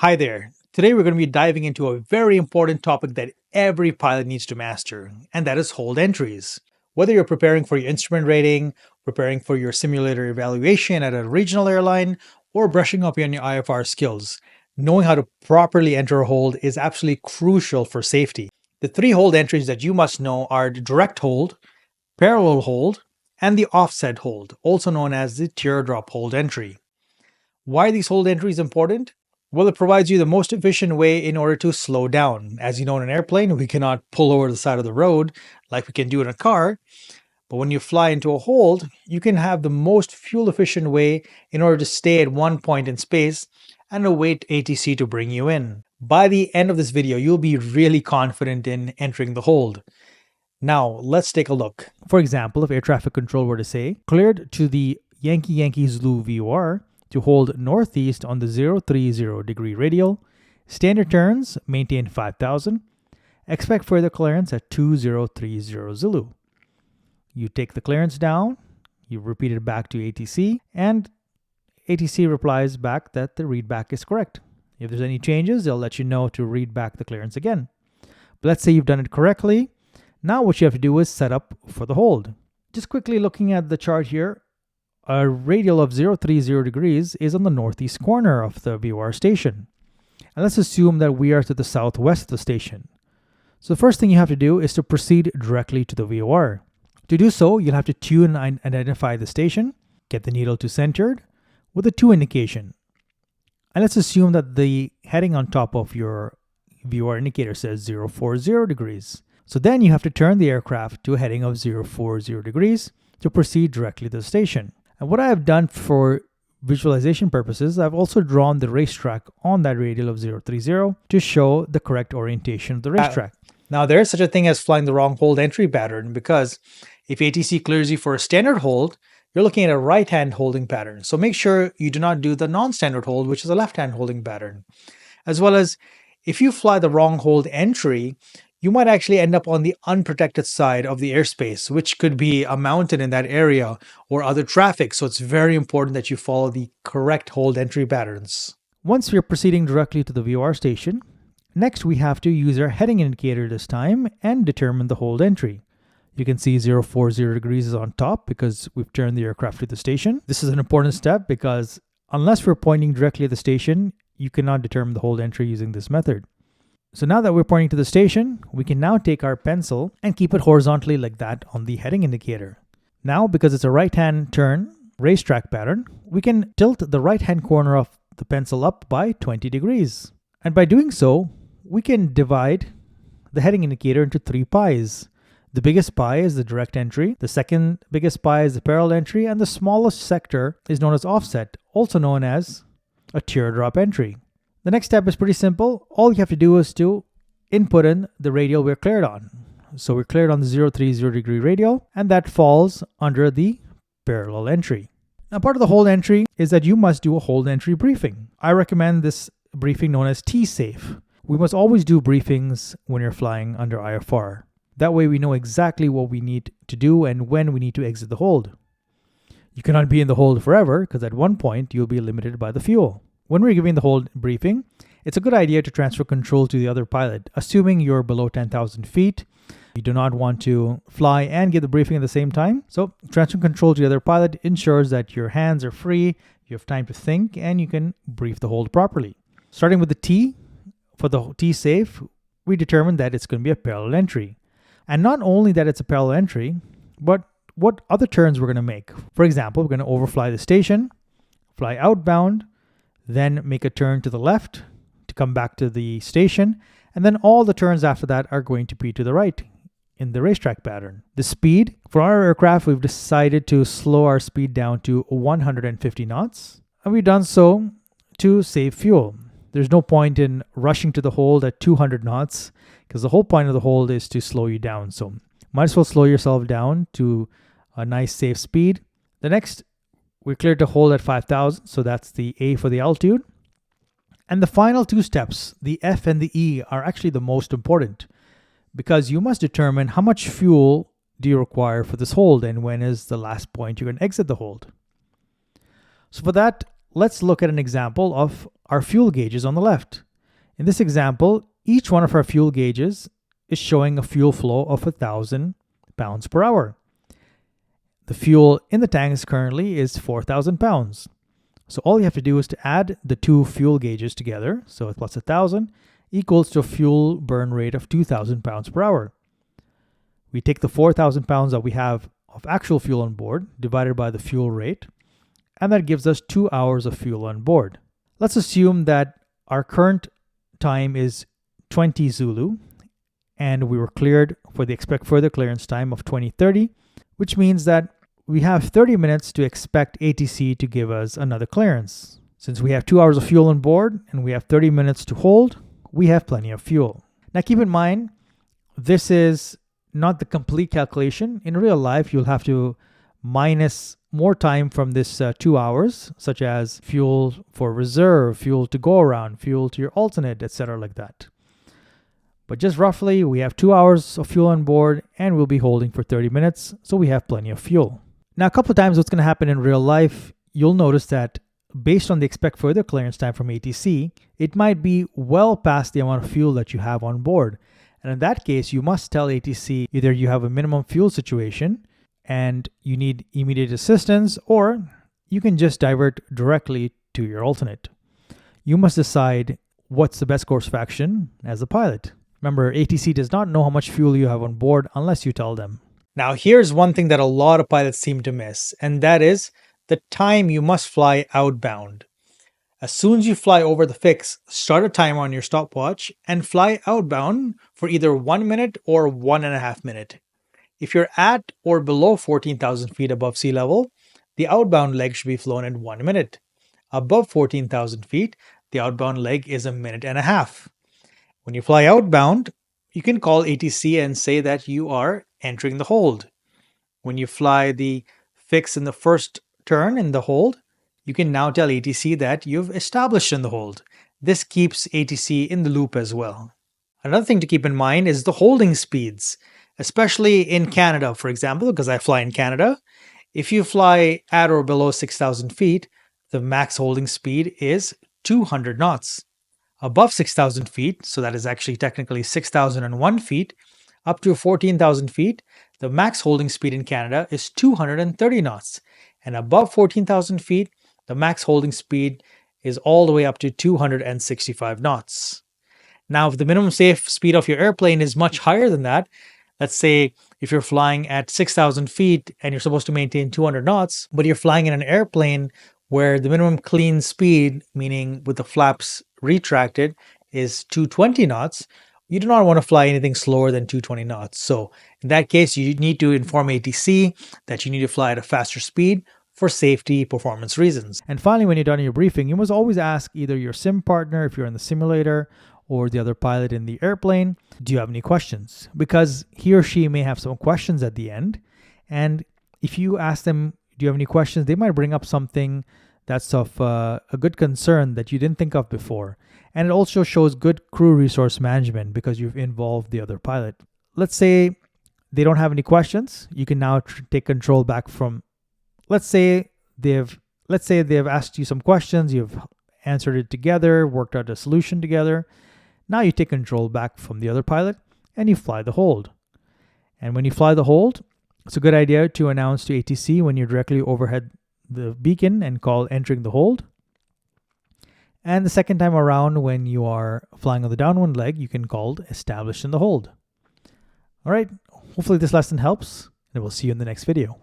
Hi there. Today we're going to be diving into a very important topic that every pilot needs to master, and that is hold entries. Whether you're preparing for your instrument rating, preparing for your simulator evaluation at a regional airline, or brushing up on your IFR skills, knowing how to properly enter a hold is absolutely crucial for safety. The three hold entries that you must know are the direct hold, parallel hold, and the offset hold, also known as the teardrop hold entry. Why are these hold entries important? Well, it provides you the most efficient way in order to slow down. As you know, in an airplane, we cannot pull over the side of the road like we can do in a car. But when you fly into a hold, you can have the most fuel efficient way in order to stay at one point in space and await ATC to bring you in. By the end of this video, you'll be really confident in entering the hold. Now, let's take a look. For example, if air traffic control were to say, cleared to the Yankee Yankee Zulu VOR, to hold northeast on the 030 degree radial, standard turns, maintain 5,000, expect further clearance at 2030 Zulu. You take the clearance down, you repeat it back to ATC, and ATC replies back that the readback is correct. If there's any changes, they'll let you know to read back the clearance again. But let's say you've done it correctly. Now what you have to do is set up for the hold. Just quickly looking at the chart here, a radial of 030 degrees is on the northeast corner of the VOR station. And let's assume that we are to the southwest of the station. So the first thing you have to do is to proceed directly to the VOR. To do so, you'll have to tune and identify the station, get the needle to centered with a 2 indication. And let's assume that the heading on top of your VOR indicator says 040 degrees. So then you have to turn the aircraft to a heading of 040 degrees to proceed directly to the station. And what I have done for visualization purposes, I've also drawn the racetrack on that radial of 030 to show the correct orientation of the racetrack. Now, there is such a thing as flying the wrong hold entry pattern, because if ATC clears you for a standard hold, you're looking at a right-hand holding pattern. So make sure you do not do the non-standard hold, which is a left-hand holding pattern. As well as, if you fly the wrong hold entry, you might actually end up on the unprotected side of the airspace, which could be a mountain in that area or other traffic. So it's very important that you follow the correct hold entry patterns. Once we're proceeding directly to the VOR station, next we have to use our heading indicator this time and determine the hold entry. You can see 040 degrees is on top because we've turned the aircraft to the station. This is an important step because unless we're pointing directly at the station, you cannot determine the hold entry using this method. So now that we're pointing to the station, we can now take our pencil and keep it horizontally like that on the heading indicator. Now, because it's a right-hand turn racetrack pattern, we can tilt the right-hand corner of the pencil up by 20 degrees. And by doing so, we can divide the heading indicator into 3 pies. The biggest pie is the direct entry, the second biggest pie is the parallel entry, and the smallest sector is known as offset, also known as a teardrop entry. The next step is pretty simple. All you have to do is to input in the radial we're cleared on. So we're cleared on the 030 degree radial, and that falls under the parallel entry. Now, part of the hold entry is that you must do a hold entry briefing. I recommend this briefing known as T-SAFE. We must always do briefings when you're flying under IFR. That way we know exactly what we need to do and when we need to exit the hold. You cannot be in the hold forever because at one point you'll be limited by the fuel. When we're giving the hold briefing, it's a good idea to transfer control to the other pilot, assuming you're below 10,000 feet. You do not want to fly and give the briefing at the same time. So transfer control to the other pilot ensures that your hands are free, you have time to think, and you can brief the hold properly. Starting with the T, for the T-SAFE, we determined that it's going to be a parallel entry. And not only that it's a parallel entry, but what other turns we're going to make. For example, we're going to overfly the station, fly outbound, then make a turn to the left to come back to the station, and then all the turns after that are going to be to the right in the racetrack pattern. The speed, for our aircraft, we've decided to slow our speed down to 150 knots, and we've done so to save fuel. There's no point in rushing to the hold at 200 knots because the whole point of the hold is to slow you down. So might as well slow yourself down to a nice safe speed. The next, we're cleared to hold at 5,000, so that's the A for the altitude. And the final 2 steps, the F and the E, are actually the most important because you must determine how much fuel do you require for this hold and when is the last point you're going to exit the hold. So for that, let's look at an example of our fuel gauges on the left. In this example, each one of our fuel gauges is showing a fuel flow of 1,000 pounds per hour. The fuel in the tanks currently is 4,000 pounds. So all you have to do is to add the two fuel gauges together, so plus 1,000 equals to a fuel burn rate of 2,000 pounds per hour. We take the 4,000 pounds that we have of actual fuel on board divided by the fuel rate, and that gives us 2 hours of fuel on board. Let's assume that our current time is 20 Zulu, and we were cleared for the expect further clearance time of 2030, which means that we have 30 minutes to expect ATC to give us another clearance. Since we have 2 hours of fuel on board and we have 30 minutes to hold, we have plenty of fuel. Now keep in mind, this is not the complete calculation. In real life, you'll have to minus more time from this 2 hours, such as fuel for reserve, fuel to go around, fuel to your alternate, etc. like that. But just roughly, we have 2 hours of fuel on board and we'll be holding for 30 minutes, so we have plenty of fuel. Now, a couple of times what's going to happen in real life, you'll notice that based on the expect further clearance time from ATC, it might be well past the amount of fuel that you have on board. And in that case, you must tell ATC either you have a minimum fuel situation and you need immediate assistance, or you can just divert directly to your alternate. You must decide what's the best course of action as a pilot. Remember, ATC does not know how much fuel you have on board unless you tell them. Now, here's one thing that a lot of pilots seem to miss, and that is the time you must fly outbound. As soon as you fly over the fix, start a timer on your stopwatch and fly outbound for either 1 minute or 1.5 minutes. If you're at or below 14,000 feet above sea level, the outbound leg should be flown in 1 minute. Above 14,000 feet, the outbound leg is 1.5 minutes. When you fly outbound, you can call ATC and say that you are entering the hold. When you fly the fix in the first turn in the hold, you can now tell ATC that you've established in the hold. This keeps ATC in the loop as well. Another thing to keep in mind is the holding speeds, especially in Canada, for example, because I fly in Canada. If you fly at or below 6,000 feet, the max holding speed is 200 knots. Above 6,000 feet, so that is actually technically 6,001 feet, up to 14,000 feet, the max holding speed in Canada is 230 knots. And above 14,000 feet, the max holding speed is all the way up to 265 knots. Now, if the minimum safe speed of your airplane is much higher than that, let's say if you're flying at 6,000 feet and you're supposed to maintain 200 knots, but you're flying in an airplane where the minimum clean speed, meaning with the flaps retracted, is 220 knots, you do not want to fly anything slower than 220 knots. So in that case, you need to inform ATC that you need to fly at a faster speed for safety performance reasons. And finally, when you're done your briefing, you must always ask either your sim partner, if you're in the simulator, or the other pilot in the airplane, do you have any questions? Because he or she may have some questions at the end. And if you ask them, do you have any questions, they might bring up something that's of a good concern that you didn't think of before. And it also shows good crew resource management because you've involved the other pilot. Let's say they don't have any questions. You can now take control back from, let's say they've asked you some questions, you've answered it together, worked out a solution together. Now you take control back from the other pilot and you fly the hold. And when you fly the hold, it's a good idea to announce to ATC when you're directly overhead the beacon and call entering the hold. And the second time around, when you are flying on the downwind leg, you can call established in the hold. All right, hopefully this lesson helps, and we'll see you in the next video.